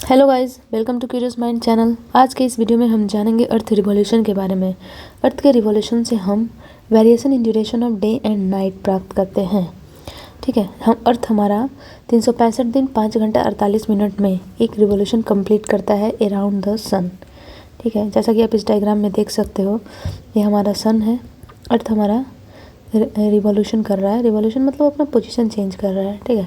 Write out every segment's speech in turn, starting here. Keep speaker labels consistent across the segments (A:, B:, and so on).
A: Hello guys, welcome to curious mind channel. आज के इस वीडियो में हम जानेंगे अर्थ रिवॉल्यूशन के बारे में। अर्थ के रिवॉल्यूशन से हम variation in duration of day and night प्राप्त करते हैं। ठीक है, हम अर्थ हमारा 365 दिन 5 घंटा 48 मिनट में एक रिवॉल्यूशन कंप्लीट करता है अराउंड द सन। ठीक है, जैसा कि आप इस डायग्राम में देख सकते हो, ये हमारा सन है। अर्थ हमारा रिवॉल्यूशन कर रहा है। रिवॉल्यूशन मतलब अपना पोजीशन चेंज कर रहा है। ठीक है,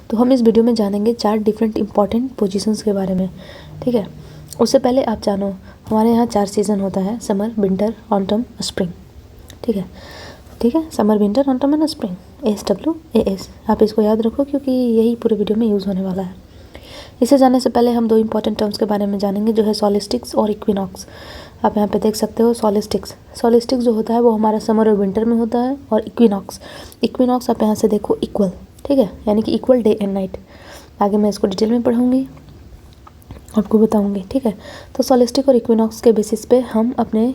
A: तो हम इस वीडियो में जानेंगे 4 डिफरेंट इंपॉर्टेंट पोजीशंस के बारे में। ठीक है, उससे पहले आप जानो हमारे यहाँ 4 सीज़न होता है, समर, विंटर, ऑटम, स्प्रिंग। ठीक है, summer, winter, autumn and spring, SWAS। आप इसको याद रखो क्योंकि यही पूरे वीडियो में यूज़ होने वाला है। इसे जानने से पहले हम 2 इंपॉर्टेंट टर्म्स के बारे में जानेंगे, जो है सोलिस्टिक्स और इक्विनॉक्स। आप यहाँ पे देख सकते हो सोलिस्टिक्स जो होता है वो हमारा समर और विंटर में होता है, और इक्विनॉक्स आप यहाँ से देखो इक्वल। ठीक है, यानी कि इक्वल डे एंड नाइट। आगे मैं इसको डिटेल में पढ़ूंगी, आपको बताऊंगी। ठीक है, तो सोलिस्टिक और इक्विनॉक्स के बेसिस पे हम अपने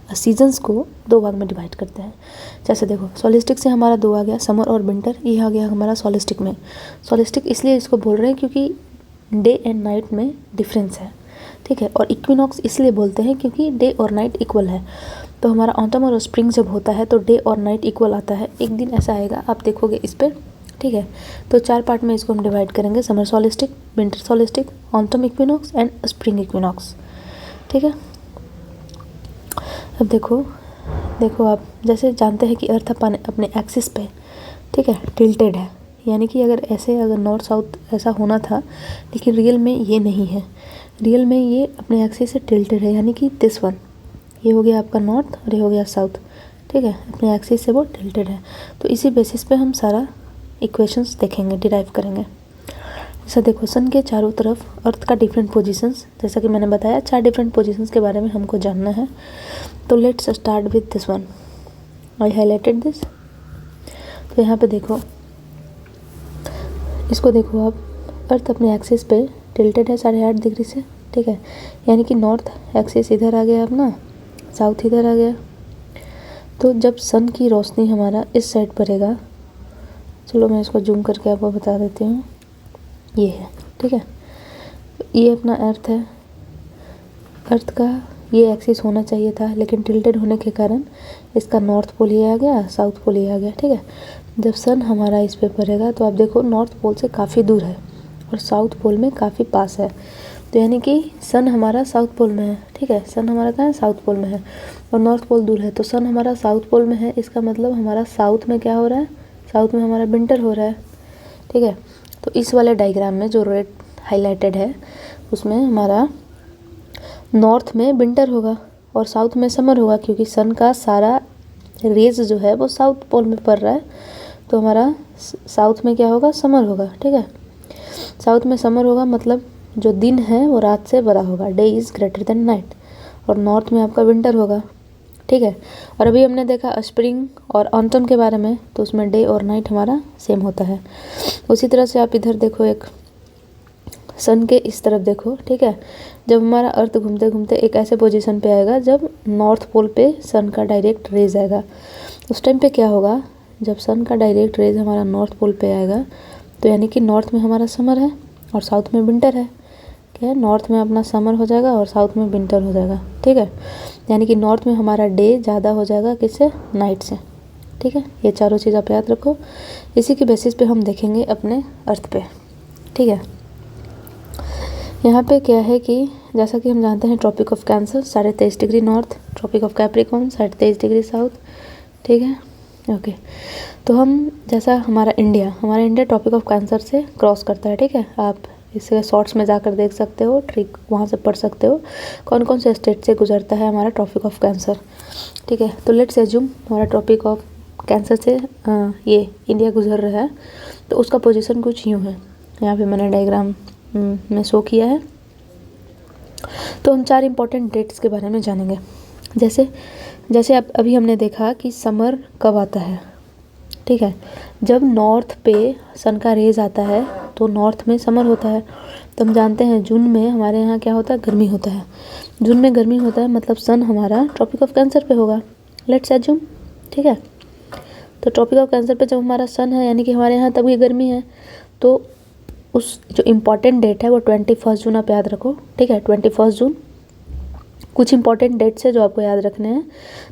A: सीजन्स को 2 भाग में डिवाइड करते हैं। जैसे देखो, सोलिस्टिक से हमारा 2 आ गया, समर और विंटर। ये आ गया हमारा सोलिस्टिक में। सोलिस्टिक इसलिए इसको बोल रहे हैं क्योंकि डे एंड नाइट में डिफरेंस है। ठीक है, और इक्विनॉक्स इसलिए बोलते हैं क्योंकि डे और नाइट इक्वल है। तो हमारा ऑटम और स्प्रिंग जब होता है तो डे और नाइट इक्वल आता है। एक दिन ऐसा आएगा, आप देखोगे इस पर। ठीक है, तो 4 पार्ट में इसको हम डिवाइड करेंगे, summer solstice, winter solstice, autumn equinox and spring equinox. ठीक है, अब देखो आप जैसे जानते हैं कि अर्थ अपने एक्सिस पे, ठीक है, टिल्टेड है। यानी कि अगर नॉर्थ साउथ ऐसा होना था, लेकिन रियल में ये नहीं है। रियल में ये अपने एक्सिस से टिल्टेड है, यानी कि दिस वन, ये हो गया आपका नॉर्थ और ये हो गया साउथ। ठीक है, अपने एक्सिस से वो टिल्टेड है। तो इसी बेसिस पे हम सारा इक्वेशंस देखेंगे, डिराइव करेंगे। जैसा देखो, सन के चारों तरफ अर्थ का डिफरेंट पोजीशंस, जैसा कि मैंने बताया 4 डिफरेंट पोजीशंस के बारे में हमको जानना है। तो let's start with this one, I highlighted this. तो यहाँ पे देखो, इसको देखो आप, अर्थ अपने एक्सिस पे टिल्टेड है 8.5 डिग्री से। ठीक है, यानी कि नॉर्थ एक्सिस इधर आ गया अपना, साउथ इधर आ गया। तो जब सन की रोशनी हमारा इस साइड पड़ेगा, चलो मैं इसको जूम करके आपको बता देती हूँ, ये है। ठीक है, ये अपना अर्थ है। अर्थ का ये एक्सिस होना चाहिए था, लेकिन टिल्टेड होने के कारण इसका नॉर्थ पोल ये आ गया, साउथ पोल ये आ गया। ठीक है, जब सन हमारा इस पे पड़ेगा तो आप देखो नॉर्थ पोल से काफ़ी दूर है और साउथ पोल में काफ़ी पास है। तो यानी कि सन हमारा साउथ पोल में है। ठीक है, सन हमारा कहाँ है, साउथ पोल में है, और नॉर्थ पोल दूर है। तो सन हमारा साउथ पोल में है, इसका मतलब हमारा साउथ में क्या हो रहा है, साउथ में हमारा विंटर हो रहा है। ठीक है, तो इस वाले डायग्राम में जो रेड हाईलाइटेड है उसमें हमारा नॉर्थ में विंटर होगा और साउथ में समर होगा, क्योंकि सन का सारा रेज जो है वो साउथ पोल में पड़ रहा है। तो हमारा साउथ में क्या होगा, समर होगा। ठीक है, साउथ में समर होगा, मतलब जो दिन है वो रात से बड़ा होगा, day is greater than night. और नॉर्थ में आपका विंटर होगा। ठीक है, और अभी हमने देखा स्प्रिंग और ऑटम के बारे में, तो उसमें डे और नाइट हमारा सेम होता है। उसी तरह से आप इधर देखो, एक सन के इस तरफ देखो। ठीक है, जब हमारा अर्थ घूमते घूमते एक ऐसे पोजीशन पे आएगा जब नॉर्थ पोल पे सन का डायरेक्ट रेज आएगा, उस टाइम पे क्या होगा, जब सन का डायरेक्ट रेज हमारा नॉर्थ पोल पे आएगा, तो यानी कि नॉर्थ में हमारा समर है और साउथ में विंटर है। क्या है, नॉर्थ में अपना समर हो जाएगा और साउथ में विंटर हो जाएगा। ठीक है, यानी कि नॉर्थ में हमारा डे ज़्यादा हो जाएगा किससे, नाइट से। ठीक है, ये चारों चीज़ आप याद रखो। इसी के बेसिस पे हम देखेंगे अपने अर्थ पे। ठीक है, यहाँ पे क्या है कि जैसा कि हम जानते हैं, tropic of cancer 23.5 degree north, tropic of capricorn 23.5 degree south. ठीक है, ओके। तो हम जैसा हमारा इंडिया ट्रॉपिक ऑफ कैंसर से क्रॉस करता है। ठीक है, आप इसे शॉर्ट्स में जाकर देख सकते हो, ट्रिक वहाँ से पढ़ सकते हो कौन कौन से स्टेट से गुजरता है हमारा ट्रॉपिक ऑफ कैंसर। ठीक है, तो लेट्स एज्यूम हमारा ट्रॉपिक ऑफ कैंसर से ये इंडिया गुजर रहा है, तो उसका पोजीशन कुछ यूँ है। यहाँ पे मैंने डायग्राम में शो किया है। तो हम 4 इंपॉर्टेंट डेट्स के बारे में जानेंगे। जैसे अब अभी हमने देखा कि समर कब आता है। ठीक है, जब नॉर्थ पे सन का रेज आता है तो नॉर्थ में समर होता है। तो हम जानते हैं जून में हमारे यहाँ क्या होता है, गर्मी होता है। जून में गर्मी होता है, मतलब सन हमारा ट्रॉपिक ऑफ कैंसर पे होगा, लेट्स एज्यूम। ठीक है, तो ट्रॉपिक ऑफ कैंसर पे जब हमारा सन है, यानी कि हमारे यहाँ तभी गर्मी है, तो उस जो इम्पॉर्टेंट डेट है वो 21 जून आप याद रखो, ठीक है। 21 जून, कुछ इंपॉर्टेंट डेट्स है जो आपको याद रखने हैं।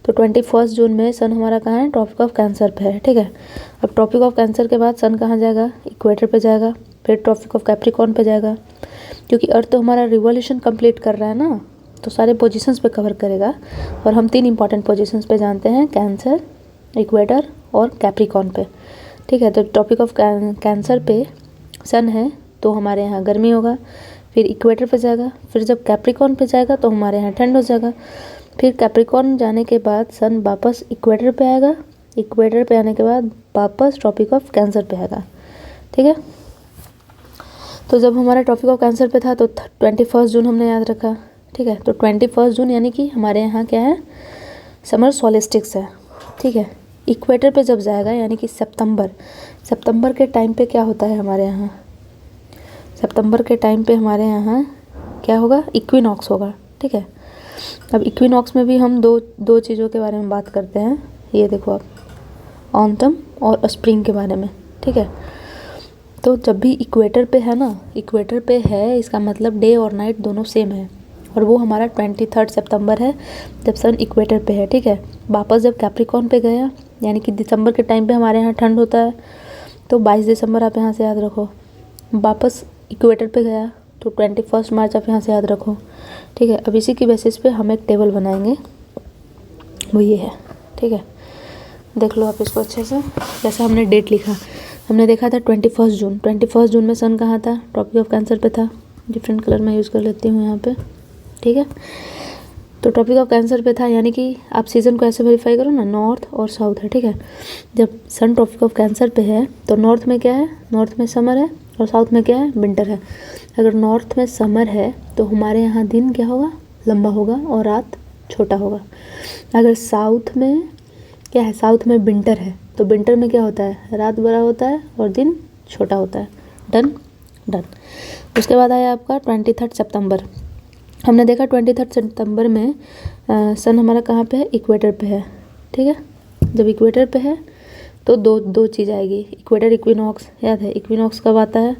A: तो 21 जून में सन हमारा कहाँ है, ट्रॉपिक ऑफ कैंसर पे है, ठीक है। अब ट्रॉपिक ऑफ कैंसर के बाद सन कहाँ जाएगा, इक्वेटर पे जाएगा, फिर ट्रॉपिक ऑफ कैप्रिकॉर्न पे जाएगा। क्योंकि अर्थ तो हमारा रिवॉल्यूशन कंप्लीट कर रहा है ना, तो सारे पोजीशंस पे कवर करेगा। और हम 3 इंपॉर्टेंट पोजीशंस पे जानते हैं, कैंसर, इक्वेटर और कैप्रिकॉर्न पे, ठीक है। तो ट्रॉपिक ऑफ कैंसर पे सन है तो हमारे यहाँ गर्मी होगा, फिर इक्वेटर पे जाएगा, फिर जब कैप्रिकॉर्न पे जाएगा तो हमारे यहाँ ठंड हो जाएगा। फिर कैप्रिकॉर्न जाने के बाद सन वापस इक्वेटर पे आएगा, इक्वेटर पे आने के बाद वापस ट्रॉपिक ऑफ कैंसर पे आएगा, ठीक है। तो जब हमारा ट्रॉपिक ऑफ कैंसर पे था तो 21 जून हमने याद रखा, ठीक है। तो 21 जून यानी कि हमारे यहाँ क्या है, समर सॉलिस्टिक्स है, ठीक है। इक्वेटर पे जब जाएगा यानी कि सितंबर के टाइम पे क्या होता है हमारे यहाँ, सितंबर के टाइम पे हमारे यहाँ क्या होगा, इक्विनॉक्स होगा, ठीक है। अब इक्विनॉक्स में भी हम दो चीज़ों के बारे में बात करते हैं, ये देखो आप, ऑटम और स्प्रिंग के बारे में, ठीक है। तो जब भी इक्वेटर पे है ना, इक्वेटर पे है इसका मतलब डे और नाइट दोनों सेम है, और वो हमारा 23 सितंबर है जब सन इक्वेटर पे है, ठीक है। वापस जब कैप्रिकॉर्न पे गया यानी कि दिसंबर के टाइम पे हमारे यहाँ ठंड होता है, तो 22 दिसंबर आप यहाँ से याद रखो। वापस इक्वेटर पे गया तो 21 मार्च आप यहाँ से याद रखो, ठीक है। अब इसी की बेसिस पे हम एक टेबल बनाएंगे, वो ये है, ठीक है। देख लो आप इसको अच्छे से। जैसे हमने डेट लिखा, हमने देखा था 21 जून में सन कहाँ था, ट्रॉपिक ऑफ कैंसर पे था। डिफरेंट कलर मैं यूज़ कर लेती हूँ यहाँ पे, ठीक है। तो ट्रॉपिक ऑफ कैंसर पे था यानी कि आप सीज़न को ऐसे वेरीफाई करो ना, नॉर्थ और साउथ है, ठीक है। जब सन ट्रॉपिक ऑफ कैंसर पे है तो नॉर्थ में क्या है, नॉर्थ में समर है, और साउथ में क्या है, विंटर है। अगर नॉर्थ में समर है तो हमारे यहाँ दिन क्या होगा, लंबा होगा और रात छोटा होगा। अगर साउथ में क्या है, साउथ में विंटर है तो विंटर में क्या होता है, रात बड़ा होता है और दिन छोटा होता है। डन। उसके बाद आया आपका 23 सितंबर। हमने देखा 23 सितंबर में सन हमारा कहाँ पे है, इक्वेटर पे है, ठीक है। जब इक्वेटर पे है तो दो चीज़ आएगी, इक्वेटर इक्विनॉक्स याद है, इक्विनॉक्स कब आता है,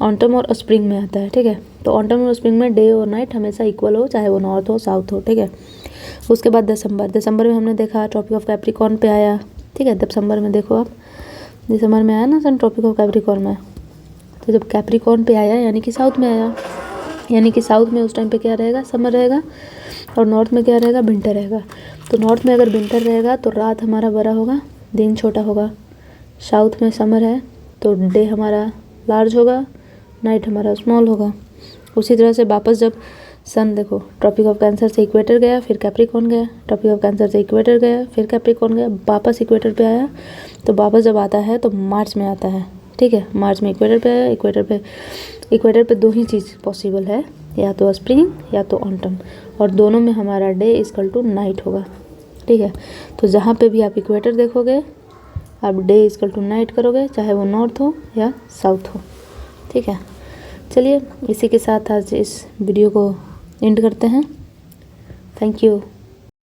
A: ऑटम और स्प्रिंग में आता है, ठीक है। तो ऑटम और स्प्रिंग में डे और नाइट हमेशा इक्वल हो, चाहे वो नॉर्थ हो साउथ हो, ठीक है। उसके बाद दिसंबर में हमने देखा ट्रॉपिक ऑफ कैप्रिकॉर्न पे आया, ठीक है। दिसंबर में देखो आप, दिसंबर में आया ना सन ट्रॉपिक ऑफ कैप्रिकॉर्न में, तो जब कैप्रिकॉर्न पे आया यानी कि साउथ में आया, यानी कि साउथ में उस टाइम पे क्या रहेगा, समर रहेगा, और नॉर्थ में क्या रहेगा, विंटर रहेगा। तो नॉर्थ में अगर विंटर रहेगा तो रात हमारा बड़ा होगा, दिन छोटा होगा। साउथ में समर है तो डे हमारा लार्ज होगा, नाइट हमारा स्मॉल होगा। उसी तरह से वापस जब सन देखो, ट्रॉपिक ऑफ कैंसर से इक्वेटर गया, फिर कैप्रिकॉर्न गया, ट्रॉपिक ऑफ कैंसर से इक्वेटर गया, फिर कैप्रिकॉर्न गया, वापस इक्वेटर पे आया, तो वापस जब आता है तो मार्च में आता है, ठीक है। मार्च में इक्वेटर पे आया, इक्वेटर पे 2 ही चीज़ पॉसिबल है, या तो स्प्रिंग या तो ऑटम, और दोनों में हमारा डे इक्वल टू नाइट होगा, ठीक है। तो जहाँ पे भी आप इक्वेटर देखोगे आप डे इक्वल टू नाइट करोगे, चाहे वो नॉर्थ हो या साउथ हो, ठीक है। चलिए इसी के साथ आज इस वीडियो को एंड करते हैं। Thank you.